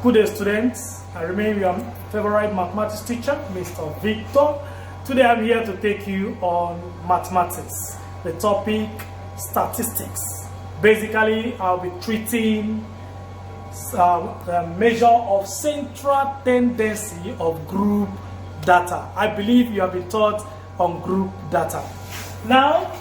Good day, students. I remain your favorite mathematics teacher, Mr. Victor. Today I'm here to take you on mathematics, the topic statistics. Basically, I'll be treating the measure of central tendency of group data. I believe you have been taught on group data. Now,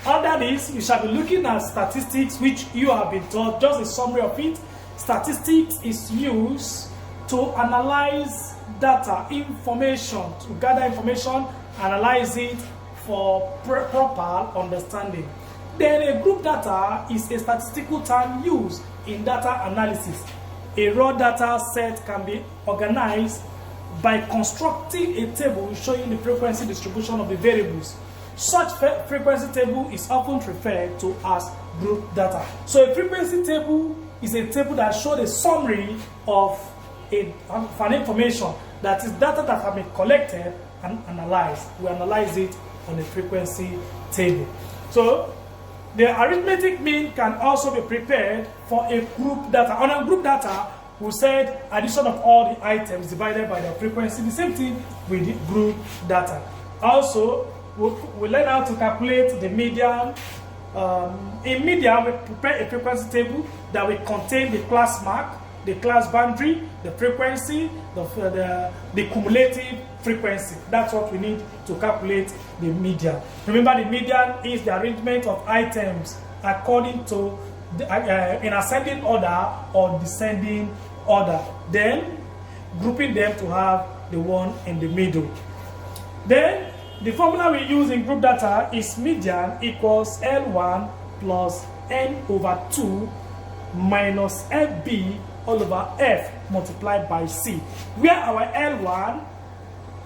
under this, you shall be looking at statistics, which you have been taught. Just a summary of it. Statistics is used to analyze data, information, to gather information, analyze it for proper understanding. Then a group data is a statistical term used in data analysis. A raw data set can be organized by constructing a table showing the frequency distribution of the variables. Such frequency table is often referred to as group data. So a frequency table is a table that shows a summary of an information, that is data that have been collected and analyzed. We analyze it on a frequency table. So the arithmetic mean can also be prepared for a group data. On a group data, we said addition of all the items divided by their frequency. The same thing with the group data. Also, we learn how to calculate the median. In median, we prepare a frequency table that will contain the class mark, the class boundary, the frequency, the cumulative frequency. That's what we need to calculate the median. Remember, the median is the arrangement of items according to in ascending order or descending order, then grouping them to have the one in the middle. Then the formula we use in group data is median equals L1 plus N over 2 minus FB all over F multiplied by C, where our L1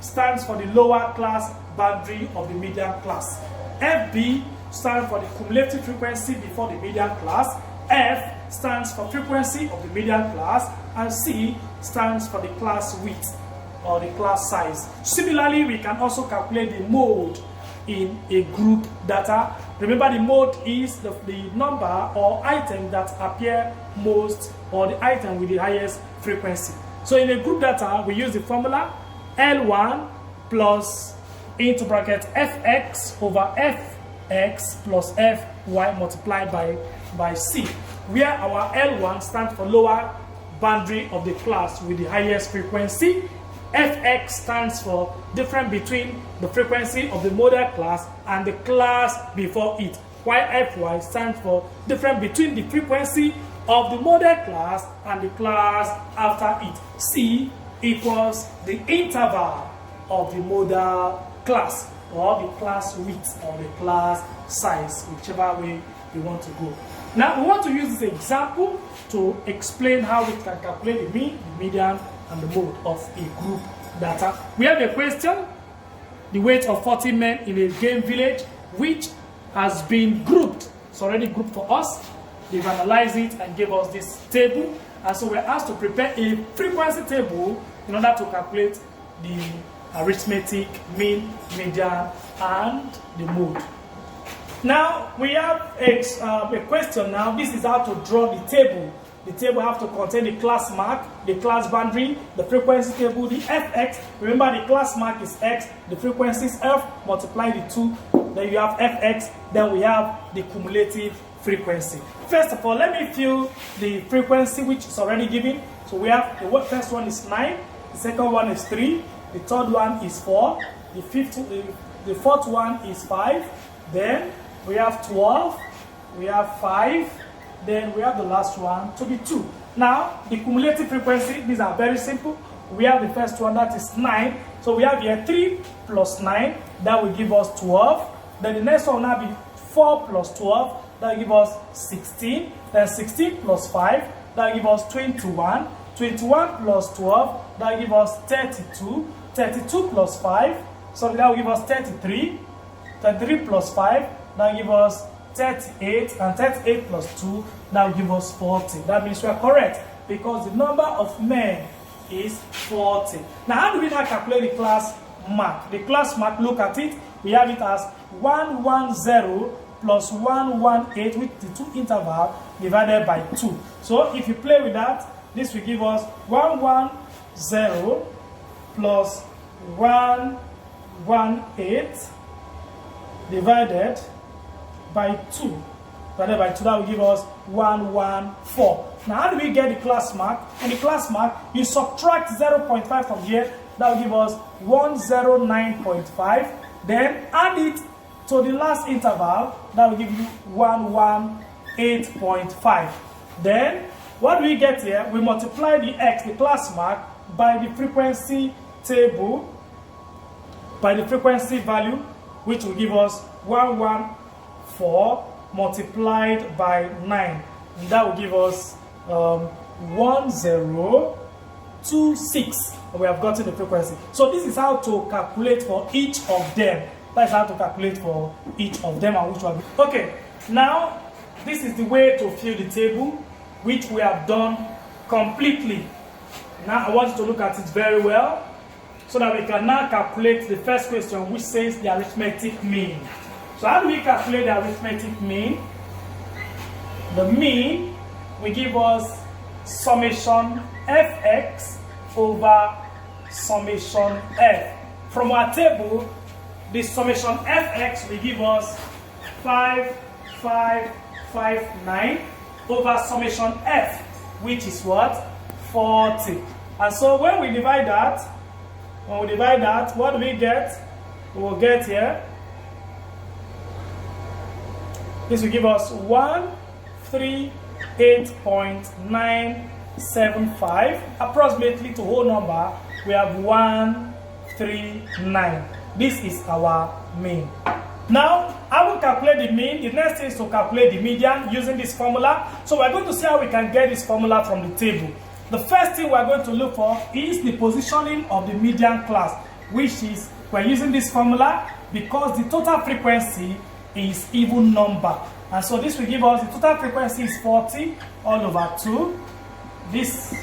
stands for the lower class boundary of the median class, FB stands for the cumulative frequency before the median class, F stands for frequency of the median class, and C stands for the class width or the class size. Similarly, we can also calculate the mode in a group data. Remember, the mode is the number or item that appear most, or the item with the highest frequency. So in a group data, we use the formula L1 plus into bracket Fx over Fx plus Fy multiplied by C, where our L1 stands for lower boundary of the class with the highest frequency. Fx stands for difference between the frequency of the model class and the class before it, while Fy stands for difference between the frequency of the model class and the class after it. C equals the interval of the model class, or the class width, or the class size, whichever way you want to go. Now we want to use this example to explain how we can calculate the mean, the median, and the mode of a group data. We have a question: the weight of 40 men in a game village, which has been grouped. It's already grouped for us. They've analyzed it and gave us this table, and so we're asked to prepare a frequency table in order to calculate the arithmetic mean, median, and the mode. Now we have a question. Now this is how to draw the table. The table have to contain the class mark, the class boundary, the frequency table, the Fx. Remember, the class mark is x, the frequency is f, multiply the 2, then you have Fx, then we have the cumulative frequency. First of all, let me fill the frequency which is already given. So we have the first one is 9, the second one is 3, the third one is 4, the fourth one is 5, then we have 12, we have 5, then we have the last one to be 2. Now, the cumulative frequency, these are very simple. We have the first one, that is 9. So we have here 3 plus 9, that will give us 12. Then the next one will now be 4 plus 12, that will give us 16. Then 16 plus 5, that will give us 21. 21 plus 12, that will give us 32. 32 plus 5, so that will give us 33. 33 plus 5, that will give us 38, and 38 plus 2, that will give us 40. That means we are correct, because the number of men is 40. Now, how do we now calculate the class mark? The class mark, look at it, we have it as 110 plus 118 with the 2 interval divided by 2. So if you play with that, This will give us 110 plus 118 divided by 2. Divided by 2, that will give us 114. Now, how do we get the class mark? In the class mark, you subtract 0.5 from here. That will give us 109.5. Then add it to the last interval. That will give you 118.5. Then, what do we get here? We multiply the x, the class mark, by the frequency table, by the frequency value, which will give us 114 multiplied by 9. And that will give us 1026. We have gotten the frequency. So this is how to calculate for each of them. That's how to calculate for each of them and which one. Okay, now this is the way to fill the table, which we have done completely. Now I want you to look at it very well, so that we can now calculate the first question, which says the arithmetic mean. So how do we calculate the arithmetic mean? The mean will give us summation fx over summation f. From our table, the summation fx will give us 5559 over summation f, which is what? 40. And so when we divide that, what do we get? We will get here. This will give us 138.975. Approximately, to whole number, we have 139. This is our mean. Now, I will calculate the mean. The next thing is to calculate the median using this formula. So we're going to see how we can get this formula from the table. The first thing we're going to look for is the positioning of the median class, which is, we're using this formula because the total frequency is even number. And so this will give us, the total frequency is 40 all over 2. This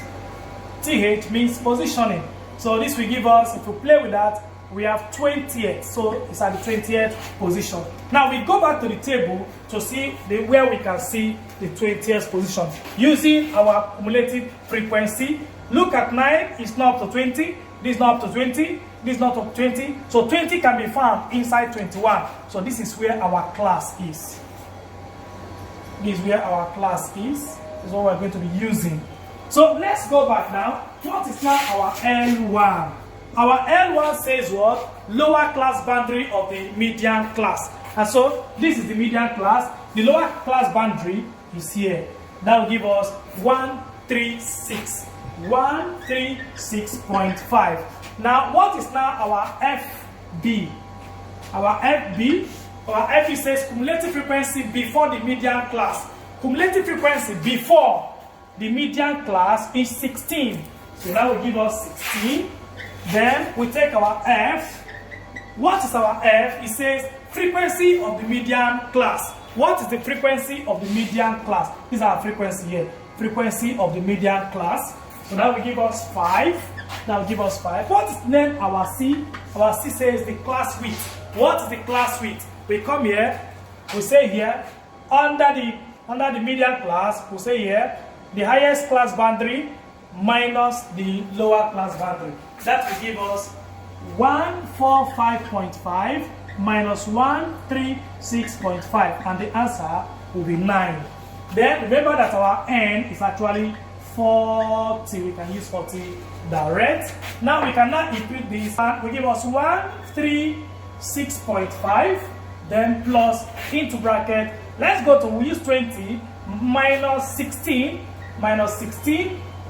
TH means positioning. So this will give us, if we play with that, we have 20th. So it's at the 20th position. Now we go back to the table to see where we can see the 20th position. Using our cumulative frequency, look at 9, it's not up to 20. This is not up to 20. This is not up to 20. So 20 can be found inside 21. So this is where our class is. This is where our class is. This is what we're going to be using. So let's go back now. What is now our L1? Our L1 says what? Lower class boundary of the median class. And so this is the median class. The lower class boundary is here. That will give us 136. 136.5. Now, what is now our FB? Our FB says cumulative frequency before the median class. Cumulative frequency before the median class is 16. So that will give us 16. Then we take our F. What is our F? It says frequency of the median class. What is the frequency of the median class? This is our frequency here. Frequency of the median class. So that will give us 5. That will give us 5. What is then our C? Our C says the class width. What is the class width? We come here, we say here, under the median class, we say here, the highest class boundary minus the lower class boundary. That will give us 145.5 minus 136.5, and the answer will be 9. Then remember that our N is actually 40. We can use 40 direct. Now we can now include this, and we give us 136.5, then plus into bracket. Let's go to, we use 20 minus 16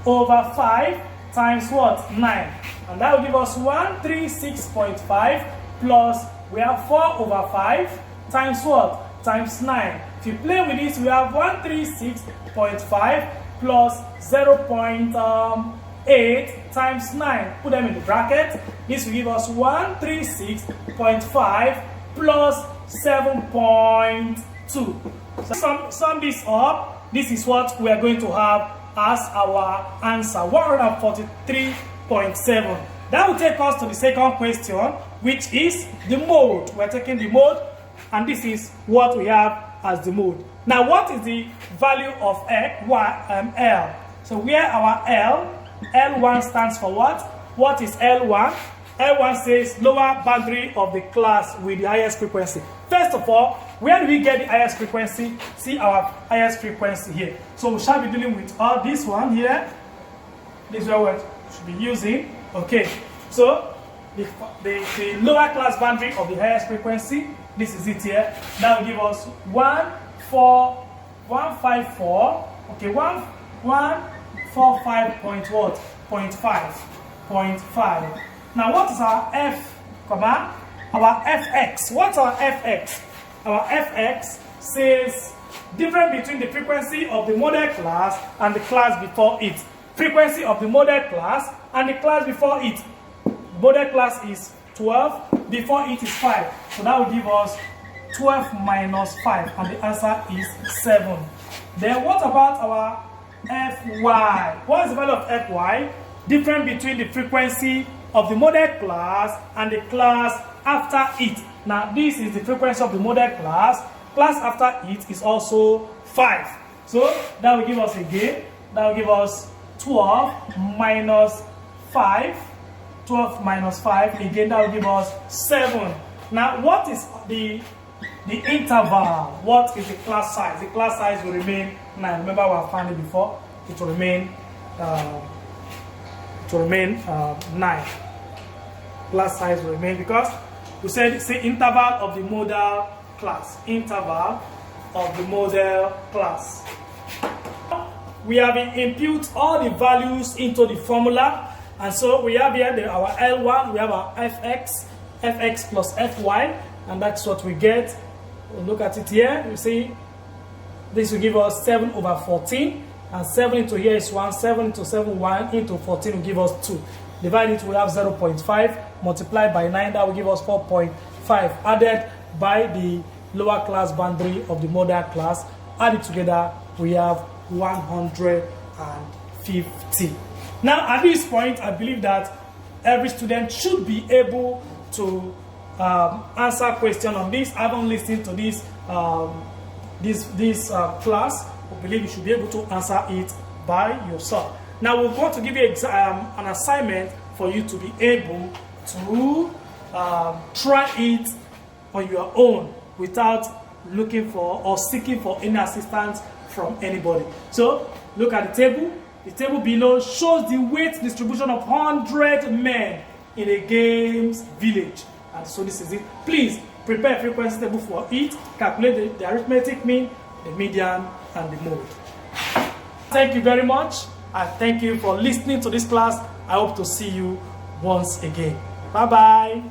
over 5 times what? 9. And that will give us 136.5 plus, we have 4 over 5 times what? Times 9. If you play with this, we have 136.5 plus 0.8 times 9. Put them in the bracket. This will give us 136.5 plus 7.2. So sum this up. This is what we are going to have as our answer, 143.7. That will take us to the second question, which is the mode. We're taking the mode, and this is what we have as the mode. Now, what is the value of L? So where our L1 stands for what? What is L1? L1 says lower boundary of the class with the highest frequency. First of all, where do we get the highest frequency? See our highest frequency here. So we shall be dealing with all this one here. This is what we should be using. Okay, so the lower class boundary of the highest frequency, this is it here. That will give us 154. Okay, 145.5. Now what is our F, our Fx? What's our Fx? Our Fx says difference between the frequency of the model class and the class before it. Frequency of the model class and the class before it. Model class is 12, before it is 5. So that will give us 12 minus 5, and the answer is 7. Then what about our Fy? What is the value of Fy? Difference between the frequency of the model class and the class after it. Now this is the frequency of the model class. Class after it is also 5. So that will give us again, that will give us 12 minus 5. 12 minus 5, again that will give us 7. Now what is the interval? What is the class size? The class size will remain 9. Remember we have found it before. It will remain 9. Class size will remain, because we said it's the interval of the model class. Interval of the model class. We have input all the values into the formula, and so we have here our L1, we have our Fx plus Fy, and that's what we get. We'll look at it here. You see, this will give us 7 over 14, and 7 into here is 1, 7 into 7, 1 into 14 will give us 2. Divide it, we have 0.5, multiplied by 9, that will give us 4.5, added by the lower class boundary of the model class. Add it together, we have 150. Now at this point, I believe that every student should be able to answer question on this. I haven't listened to this class. I believe you should be able to answer it by yourself. Now we're going to give you an assignment for you to be able to try it on your own without looking for or seeking for any assistance from anybody. So look at the table. The table below shows the weight distribution of 100 men in a games village. And so this is it. Please prepare a frequency table for it. Calculate the arithmetic mean, the median, and the mode. Thank you very much. And thank you for listening to this class. I hope to see you once again. Bye-bye.